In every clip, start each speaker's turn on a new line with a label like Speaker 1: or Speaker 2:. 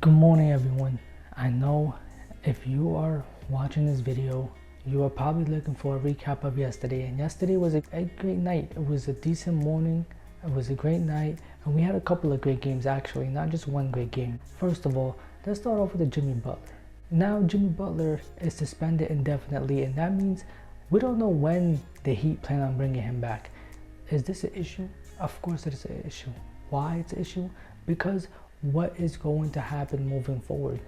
Speaker 1: Good morning, everyone. I know if you are watching this video, you are probably looking for a recap of yesterday. And yesterday was a great night. It was a decent morning. It was a great night. And we had a couple of great games, actually, not just one great game. First of all, let's start off with the Jimmy Butler. Now, Jimmy Butler is suspended indefinitely, and that means we don't know when the Heat plan on bringing him back. Is this an issue? Of course it is an issue. Why it's an issue? Because what is going to happen moving forward?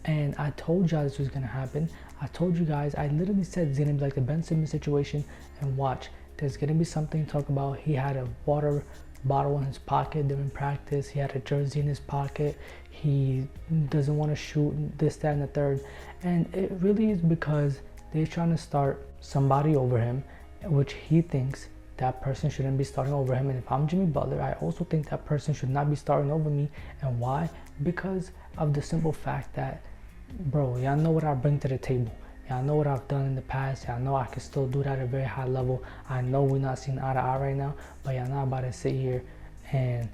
Speaker 1: And I told y'all this was going to happen. I told you guys, I literally said it's going to be like the Ben Simmons situation, and watch, there's going to be something to talk about. He had a water bottle in his pocket during practice. He had a jersey in his pocket. He doesn't want to shoot this, that, and the third. And it really is because they're trying to start somebody over him, which he thinks that person shouldn't be starting over him. And if I'm Jimmy Butler, I also think that person should not be starting over me. And why? Because of the simple fact that, bro, y'all know what I bring to the table. Y'all know what I've done in the past. Y'all know I can still do that at a very high level. I know we're not seeing eye to eye right now, but y'all not about to sit here and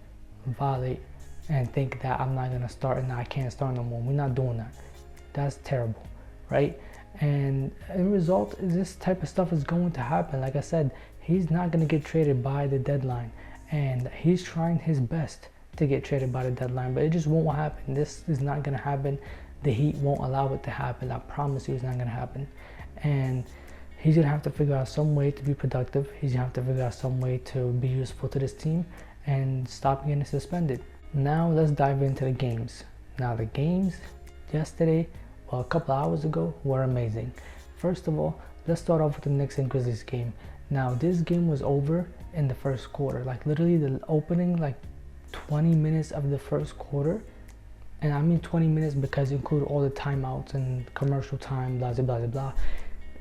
Speaker 1: violate and think that I'm not gonna start and I can't start no more. We're not doing that. That's terrible, right? And in result, this type of stuff is going to happen. Like I said, he's not going to get traded by the deadline, and he's trying his best to get traded by the deadline, but it just won't happen. This is not going to happen. The Heat won't allow it to happen. I promise you it's not going to happen. And he's going to have to figure out some way to be productive. He's going to have to figure out some way to be useful to this team and stop getting suspended. Now let's dive into the games. Now the games yesterday, well, a couple hours ago, were amazing. First of all, let's start off with the Knicks and Grizzlies game. Now, this game was over in the first quarter. Like, literally the opening, 20 minutes of the first quarter. And I mean 20 minutes because it include all the timeouts and commercial time, blah, blah, blah, blah.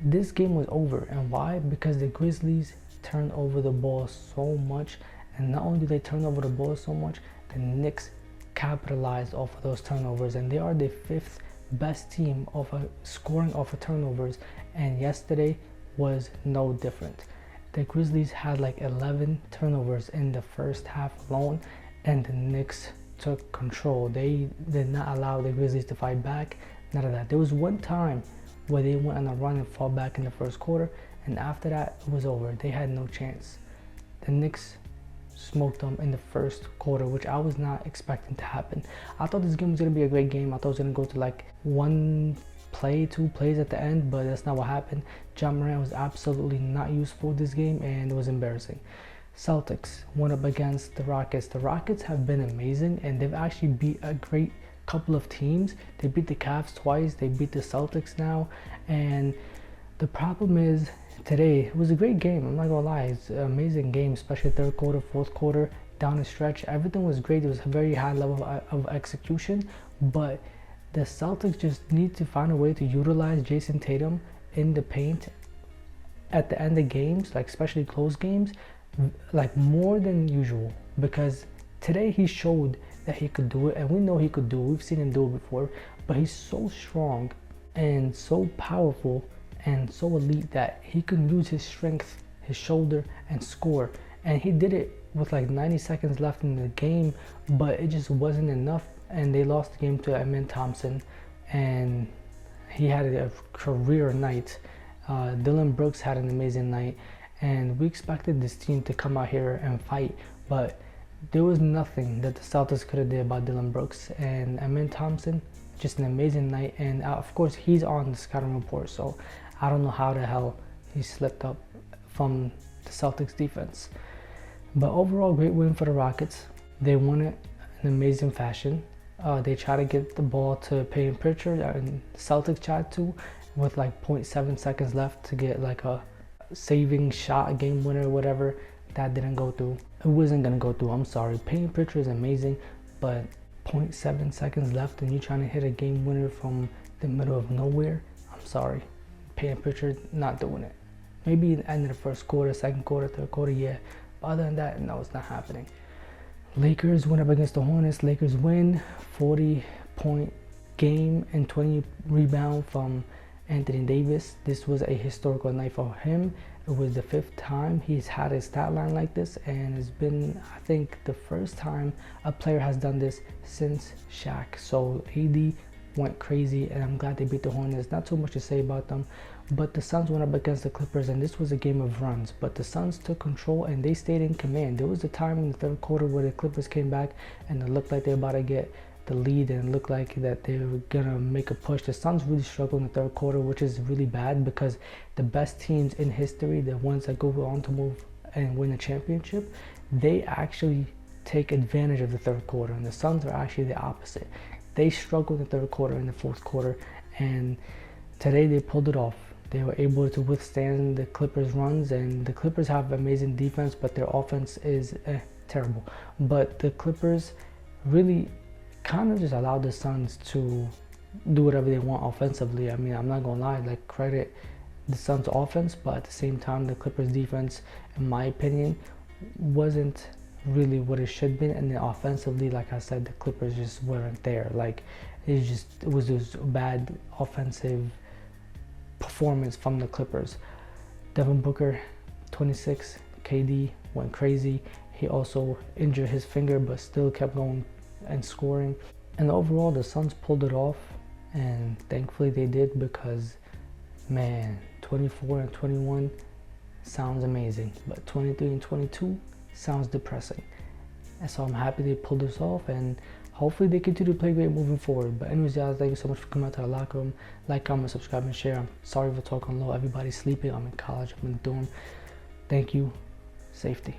Speaker 1: This game was over. And why? Because the Grizzlies turned over the ball so much. And not only did they turn over the ball so much, the Knicks capitalized off of those turnovers. And they are the fifth best team of scoring off of turnovers, and yesterday was no different. The Grizzlies had 11 turnovers in the first half alone, and the Knicks took control. They did not allow the Grizzlies to fight back, none of that. There was one time where they went on a run and fought back in the first quarter, and after that it was over. They had no chance. The Knicks smoked them in the first quarter, which I was not expecting to happen. I thought this game was going to be a great game. I thought it was going to go to one play, two plays at the end, but that's not what happened. Ja Morant was absolutely not useful this game, and it was embarrassing. Celtics went up against the Rockets. The Rockets have been amazing, and they've actually beat a great couple of teams. They beat the Cavs twice. They beat the Celtics now, and the problem is, today it was a great game. I'm not gonna lie, it's an amazing game, especially third quarter, fourth quarter, down the stretch. Everything was great. It was a very high level of execution, but the Celtics just need to find a way to utilize Jason Tatum in the paint at the end of games, especially close games, more than usual, because today he showed that he could do it, and we know he could do it. We've seen him do it before, but he's so strong and so powerful and so elite that he can use his strength, his shoulder, and score. And he did it with 90 seconds left in the game, but it just wasn't enough, and they lost the game to Amen Thompson, and he had a career night. Dylan Brooks had an amazing night, and we expected this team to come out here and fight, but there was nothing that the Celtics could have did about Dylan Brooks. And Amen Thompson, just an amazing night. And of course, he's on the scouting report, so I don't know how the hell he slipped up from the Celtics defense. But overall, great win for the Rockets. They won it in amazing fashion. They tried to get the ball to Payton Pritchard, and the Celtics tried to, with 0.7 seconds left, to get a saving shot, a game winner, whatever. That didn't go through. It wasn't gonna go through. I'm sorry. Payton Pritchard is amazing, but 0.7 seconds left and you're trying to hit a game winner from the middle of nowhere. I'm sorry. Payton Pritchard not doing it. Maybe in the end of the first quarter, second quarter, third quarter, yeah. But other than that, no, it's not happening. Lakers went up against the Hornets. Lakers win, 40-point game and 20 rebound from Anthony Davis. This was a historical night for him. It was the 5th time he's had a stat line like this, and it's been, I think, the first time a player has done this since Shaq. So AD went crazy, and I'm glad they beat the Hornets. Not too much to say about them, but the Suns went up against the Clippers, and this was a game of runs, but the Suns took control and they stayed in command. There was a time in the 3rd quarter where the Clippers came back and it looked like they were about to get the lead, and it looked like that they were gonna make a push. The Suns really struggled in the 3rd quarter, which is really bad because the best teams in history, the ones that go on to move and win a championship, they actually take advantage of the 3rd quarter, and the Suns are actually the opposite. They struggled in the 3rd quarter and the 4th quarter, and today they pulled it off. They were able to withstand the Clippers' runs, and the Clippers have amazing defense, but their offense is terrible. But the Clippers really kind of just allowed the Suns to do whatever they want offensively. I mean, I'm not gonna lie, like, credit the Suns offense, but at the same time the Clippers defense, in my opinion, wasn't really what it should be. And then offensively, like I said, the Clippers just weren't there. Like, it was just a bad offensive performance from the Clippers. Devin Booker, 26. KD went crazy. He also injured his finger, but still kept going and scoring. And overall, the Suns pulled it off, and thankfully they did, because, man, 24 and 21 sounds amazing, but 23 and 22 sounds depressing. And so I'm happy they pulled this off, and hopefully they continue to play great moving forward. But anyways, guys, thank you so much for coming out to the locker room. Like, comment, subscribe, and share. I'm sorry for talking low. Everybody's sleeping. I'm in college. I'm in the dorm. Thank you. Safety.